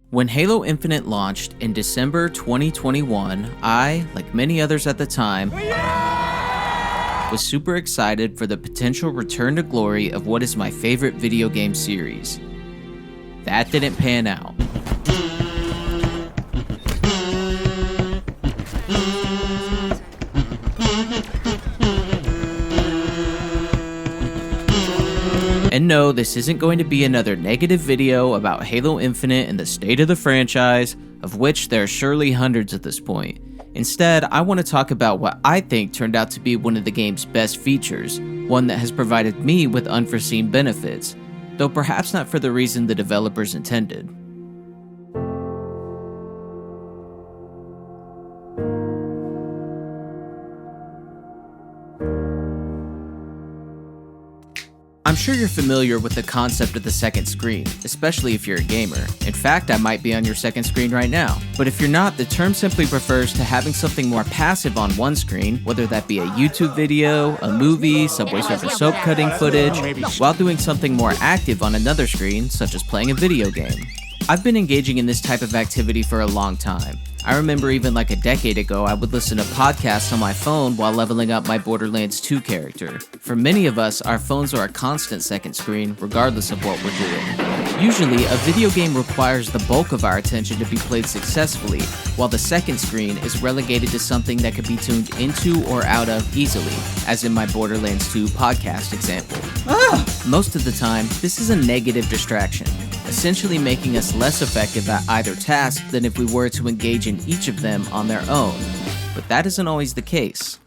When Halo Infinite launched in December 2021, I, like many others at the time, was super excited for the potential return to glory of what is my favorite video game series. That didn't pan out. And no, this isn't going to be another negative video about Halo Infinite and the state of the franchise, of which there are surely hundreds at this point. Instead, I want to talk about what I think turned out to be one of the game's best features, one that has provided me with unforeseen benefits, though perhaps not for the reason the developers intended. I'm sure you're familiar with the concept of the second screen, especially if you're a gamer. In fact, I might be on your second screen right now. But if you're not, the term simply refers to having something more passive on one screen, whether that be a YouTube video, a movie, Subway Surfer soap cutting footage, while doing something more active on another screen, such as playing a video game. I've been engaging in this type of activity for a long time. I remember even like a decade ago, I would listen to podcasts on my phone while leveling up my Borderlands 2 character. For many of us, our phones are a constant second screen, regardless of what we're doing. Usually, a video game requires the bulk of our attention to be played successfully, while the second screen is relegated to something that can be tuned into or out of easily, as in my Borderlands 2 podcast example. Most of the time, this is a negative distraction, essentially making us less effective at either task than if we were to engage in each of them on their own. But that isn't always the case.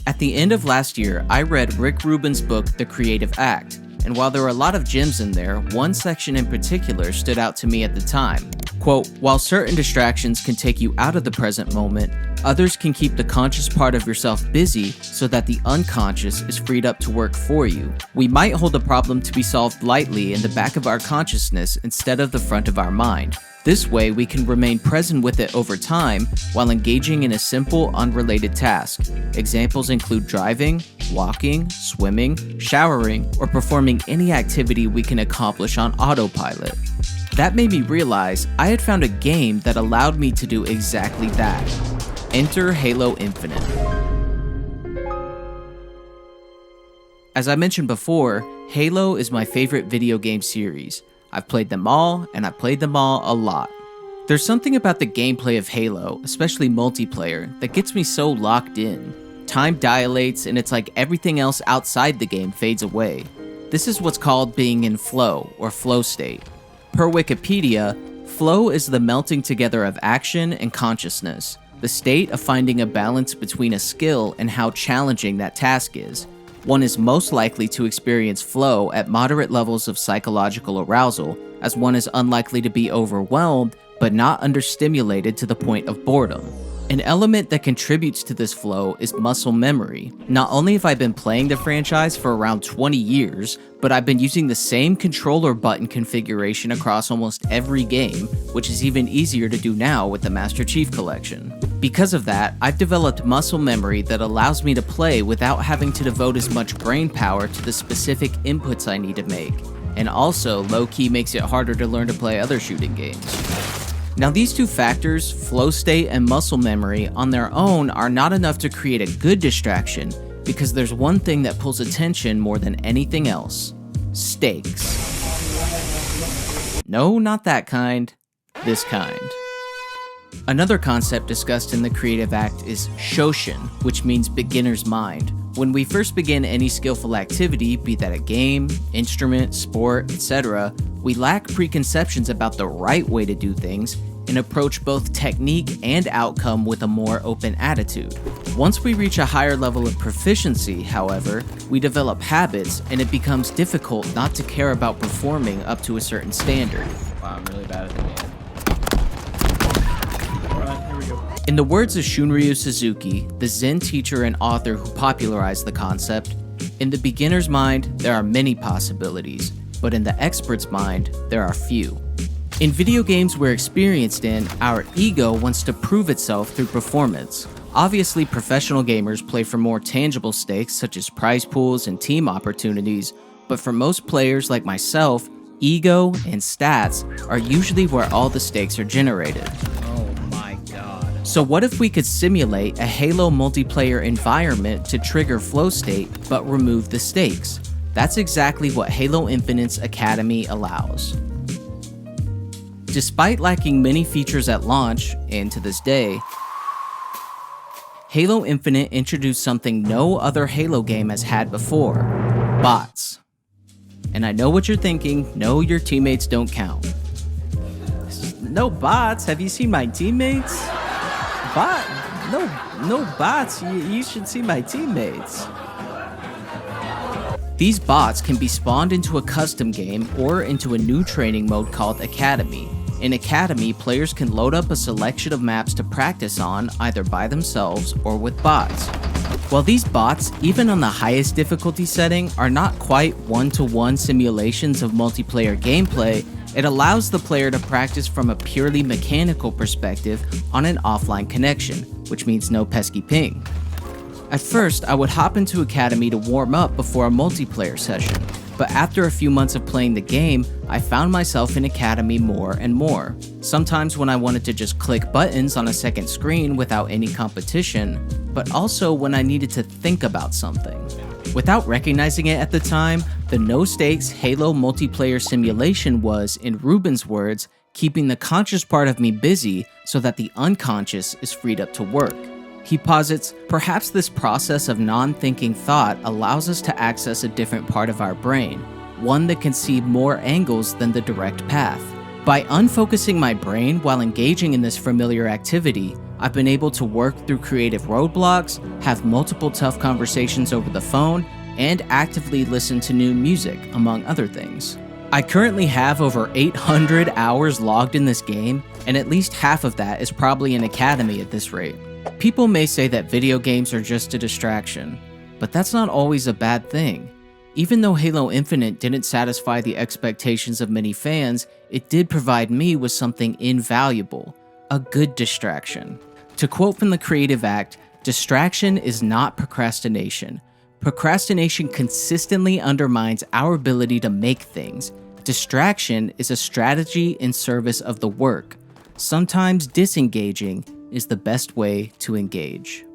At the end of last year, I read Rick Rubin's book, The Creative Act, and while there were a lot of gems in there, one section in particular stood out to me at the time. Quote, "While certain distractions can take you out of the present moment, others can keep the conscious part of yourself busy so that the unconscious is freed up to work for you. We might hold a problem to be solved lightly in the back of our consciousness instead of the front of our mind. This way, we can remain present with it over time while engaging in a simple, unrelated task. Examples include driving, walking, swimming, showering, or performing any activity we can accomplish on autopilot." That made me realize I had found a game that allowed me to do exactly that. Enter Halo Infinite. As I mentioned before, Halo is my favorite video game series. I've played them all, and I've played them all a lot. There's something about the gameplay of Halo, especially multiplayer, that gets me so locked in. Time dilates, and it's like everything else outside the game fades away. This is what's called being in flow, or flow state. Per Wikipedia, flow is the melting together of action and consciousness, the state of finding a balance between a skill and how challenging that task is. One is most likely to experience flow at moderate levels of psychological arousal, as one is unlikely to be overwhelmed, but not understimulated to the point of boredom. An element that contributes to this flow is muscle memory. Not only have I been playing the franchise for around 20 years, but I've been using the same controller button configuration across almost every game, which is even easier to do now with the Master Chief Collection. Because of that, I've developed muscle memory that allows me to play without having to devote as much brain power to the specific inputs I need to make, and also low-key makes it harder to learn to play other shooting games. Now these two factors, flow state and muscle memory, on their own are not enough to create a good distraction, because there's one thing that pulls attention more than anything else: stakes. No, not that kind. This kind. Another concept discussed in the Creative Act is Shoshin, which means beginner's mind. When we first begin any skillful activity, be that a game, instrument, sport, etc., we lack preconceptions about the right way to do things and approach both technique and outcome with a more open attitude. Once we reach a higher level of proficiency, however, we develop habits and it becomes difficult not to care about performing up to a certain standard. Wow, I'm really bad at the game. In the words of Shunryu Suzuki, the Zen teacher and author who popularized the concept, in the beginner's mind, there are many possibilities, but in the expert's mind, there are few. In video games we're experienced in, our ego wants to prove itself through performance. Obviously, professional gamers play for more tangible stakes such as prize pools and team opportunities, but for most players like myself, Ego and stats are usually where all the stakes are generated. Oh my god. So what if we could simulate a Halo multiplayer environment to trigger flow state but remove the stakes? That's exactly what Halo Infinite's Academy allows. Despite lacking many features at launch, and to this day, Halo Infinite introduced something no other Halo game has had before: bots. And I know what you're thinking, no, your teammates don't count. No bots? Have you seen my teammates? No bots, you should see my teammates. These bots can be spawned into a custom game or into a new training mode called Academy. In Academy, players can load up a selection of maps to practice on either by themselves or with bots. While these bots, even on the highest difficulty setting, are not quite one-to-one simulations of multiplayer gameplay, it allows the player to practice from a purely mechanical perspective on an offline connection, which means no pesky ping. At first, I would hop into Academy to warm up before a multiplayer session, but after a few months of playing the game, I found myself in Academy more and more. Sometimes when I wanted to just click buttons on a second screen without any competition, but also when I needed to think about something. Without recognizing it at the time, the no-stakes Halo multiplayer simulation was, in Ruben's words, keeping the conscious part of me busy so that the unconscious is freed up to work. He posits, perhaps this process of non-thinking thought allows us to access a different part of our brain, one that can see more angles than the direct path. By unfocusing my brain while engaging in this familiar activity, I've been able to work through creative roadblocks, have multiple tough conversations over the phone, and actively listen to new music, among other things. I currently have over 800 hours logged in this game, and at least half of that is probably in Academy at this rate. People may say that video games are just a distraction, but that's not always a bad thing. Even though Halo Infinite didn't satisfy the expectations of many fans, it did provide me with something invaluable: a good distraction. To quote from the Creative Act, "Distraction is not procrastination. Procrastination consistently undermines our ability to make things. Distraction is a strategy in service of the work. Sometimes disengaging is the best way to engage."